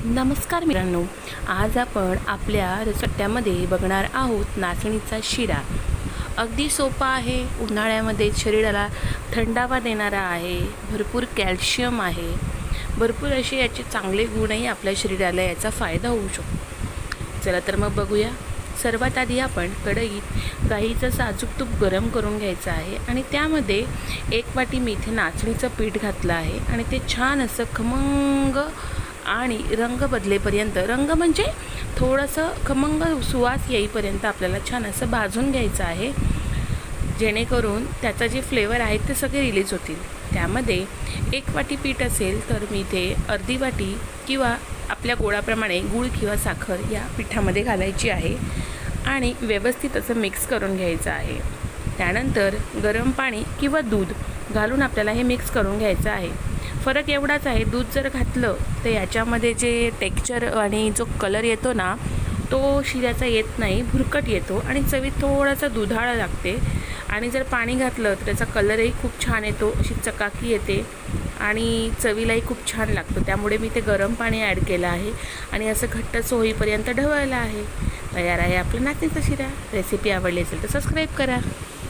नमस्कार मित्रांनो, आज आपण आपल्या रसट्ट्यामध्ये बघणार आहोत नाचणीचा शिरा। अगदी सोपा आहे, उन्हाळ्यामध्ये शरीराला थंडावा देणारा आहे, भरपूर कॅल्शियम आहे, भरपूर असे याचे चांगले गुणही आपल्या शरीराला याचा फायदा होऊ शकतो। चला तर मग बघूया। सर्वात आधी आपण कढईत गाईचं साजूक तूप गरम करून घ्यायचं आहे आणि त्यामध्ये 1 वाटी मी इथे नाचणीचं पीठ घातलं आहे आणि ते छान असं खमंग आणि रंग बदलेपर्यंत, रंग म्हणजे थोडंसं खमंग सुवास येईपर्यंत आपल्याला छान असं भाजून घ्यायचं आहे, जेणेकरून त्याचा जे फ्लेवर आहे ते सगळे रिलीज होतील। त्यामध्ये 1 वाटी पीठ असेल तर मी ते अर्धी वाटी किंवा आपल्या गोळाप्रमाणे गूळ किंवा साखर या पिठामध्ये घालायची आहे आणि व्यवस्थित असं मिक्स करून घ्यायचं आहे। त्यानंतर गरम पाणी किंवा दूध घालून आपल्याला हे मिक्स करून घ्यायचं आहे। फरक एवढाच आहे, दूध जर घातलं तर याच्यामध्ये जे टेक्स्चर आणि जो कलर येतो ना तो शिऱ्याचा येत नाही, भुरकट येतो आणि चवीत थोडासा दुधाळ लागते। आणि जर पाणी घातलं तर त्याचा कलरही खूप छान येतो, अशी चकाकी येते आणि चवीलाही खूप छान लागतो। त्यामुळे मी ते गरम पाणी ॲड केलं आहे आणि असं घट्टसं होईपर्यंत ढवळलं आहे। तयार आहे आपला नाचणीचा शिरा। रेसिपी आवडली असेल तर सबस्क्राईब करा।